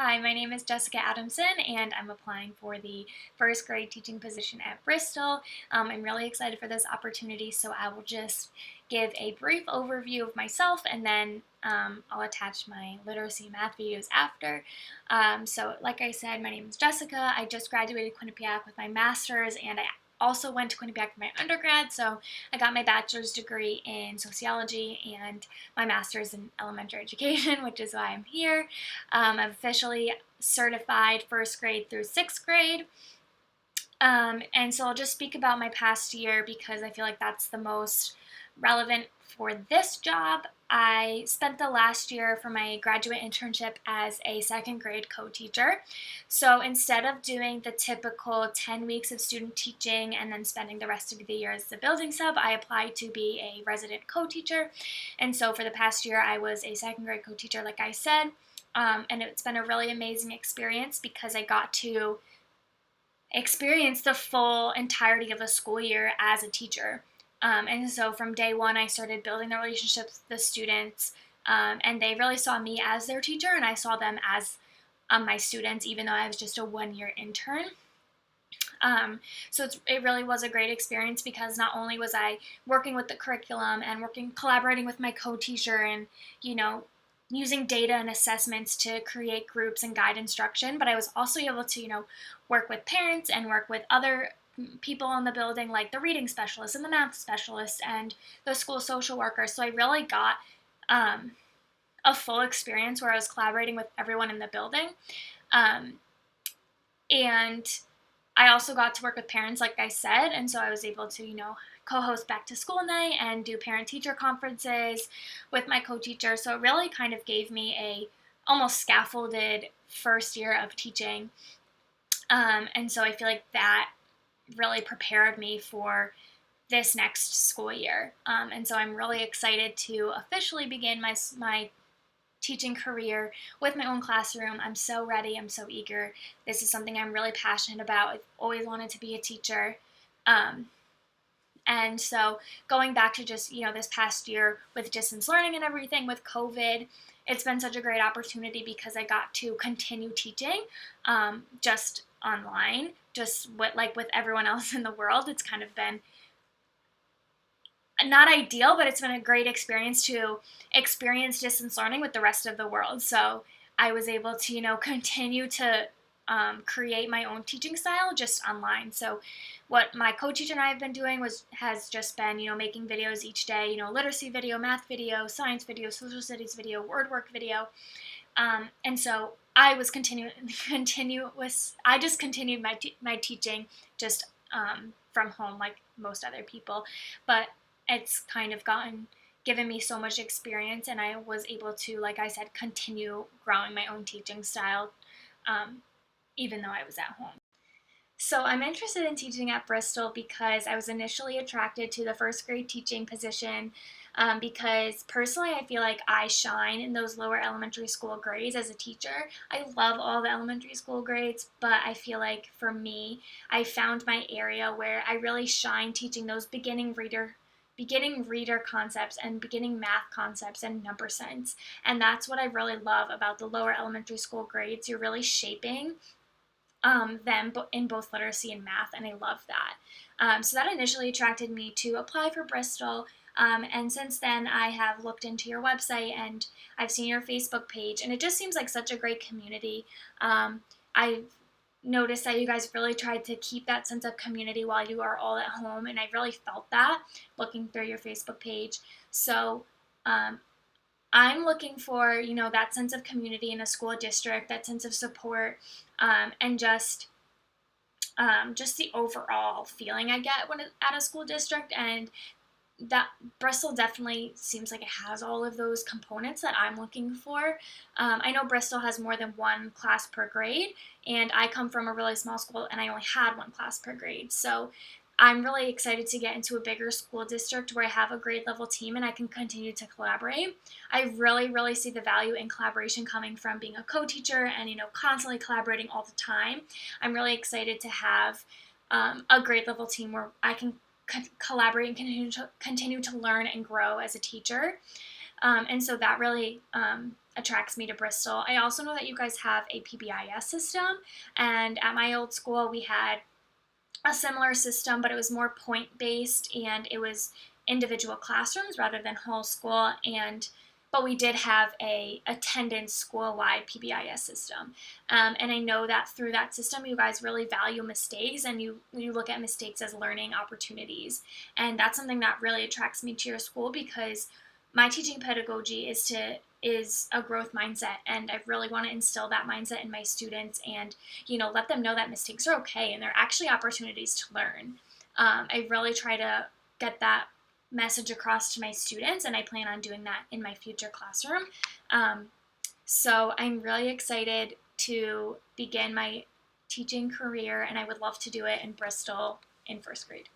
Hi, my name is Jessica Adamson, and I'm applying for the first grade teaching position at Bristol. I'm really excited for this opportunity, so I will just give a brief overview of myself, and then I'll attach my literacy math videos after. So, like I said, my name is Jessica. I just graduated Quinnipiac with my master's, and I also went to Quinnipiac for my undergrad, so I got my bachelor's degree in sociology and my master's in elementary education, which is why I'm here. I'm officially certified first grade through sixth grade. And so I'll just speak about my past year because I feel like that's the most relevant for this job. I spent the last year for my graduate internship as a second grade co-teacher. So instead of doing the typical 10 weeks of student teaching and then spending the rest of the year as a building sub, I applied to be a resident co-teacher. And so for the past year, I was a second grade co-teacher, like I said. And it's been a really amazing experience because I got to experience the full entirety of a school year as a teacher. And so from day one, I started building the relationships with the students, and they really saw me as their teacher, and I saw them as my students, even though I was just a 1 year intern. So it really was a great experience because not only was I working with the curriculum and collaborating with my co-teacher and, you know, using data and assessments to create groups and guide instruction, but I was also able to, work with parents and work with other people in the building, like the reading specialist and the math specialist and the school social worker. So I really got um, a full experience where I was collaborating with everyone in the building. Um, and I also got to work with parents, like I said, and so I was able to, co-host back to school night and do parent-teacher conferences with my co-teacher. So it really kind of gave me a almost scaffolded first year of teaching. And so I feel like that really prepared me for this next school year. And so I'm really excited to officially begin my teaching career with my own classroom. I'm so ready. I'm so eager. This is something I'm really passionate about. I've always wanted to be a teacher. And so going back to just, this past year with distance learning and everything with COVID, it's been such a great opportunity because I got to continue teaching just online, just with everyone else in the world. It's kind of been not ideal, but it's been a great experience to experience distance learning with the rest of the world. So I was able to, continue to create my own teaching style just online. So what my co-teacher and I have been doing has just been, making videos each day, literacy video, math video, science video, social studies video, word work video. And so I was I just continued my teaching just from home like most other people. But it's kind of given me so much experience, and I was able to, like I said, continue growing my own teaching style, even though I was at home. So I'm interested in teaching at Bristol because I was initially attracted to the first grade teaching position because personally I feel like I shine in those lower elementary school grades as a teacher. I love all the elementary school grades, but I feel like for me, I found my area where I really shine teaching those beginning reader concepts and beginning math concepts and number sense. And that's what I really love about the lower elementary school grades. You're really shaping them in both literacy and math, and I love that. So that initially attracted me to apply for Bristol, and since then I have looked into your website and I've seen your Facebook page, and it just seems like such a great community. I've noticed that you guys really tried to keep that sense of community while you are all at home, and I really felt that looking through your Facebook page. So I'm looking for, that sense of community in a school district, that sense of support, and just the overall feeling I get when at a school district. And that Bristol definitely seems like it has all of those components that I'm looking for. I know Bristol has more than one class per grade, and I come from a really small school and I only had one class per grade. So I'm really excited to get into a bigger school district where I have a grade level team and I can continue to collaborate. I really, really see the value in collaboration coming from being a co-teacher and, constantly collaborating all the time. I'm really excited to have a grade level team where I can collaborate and continue to learn and grow as a teacher. And so that really attracts me to Bristol. I also know that you guys have a PBIS system, and at my old school we had a similar system, but it was more point based and it was individual classrooms rather than whole school. And but we did have a attendance school-wide PBIS system, and I know that through that system you guys really value mistakes, and you look at mistakes as learning opportunities, and that's something that really attracts me to your school, because my teaching pedagogy is a growth mindset, and I really want to instill that mindset in my students, and let them know that mistakes are okay and they're actually opportunities to learn. I really try to get that message across to my students, and I plan on doing that in my future classroom. So I'm really excited to begin my teaching career, and I would love to do it in Bristol in first grade.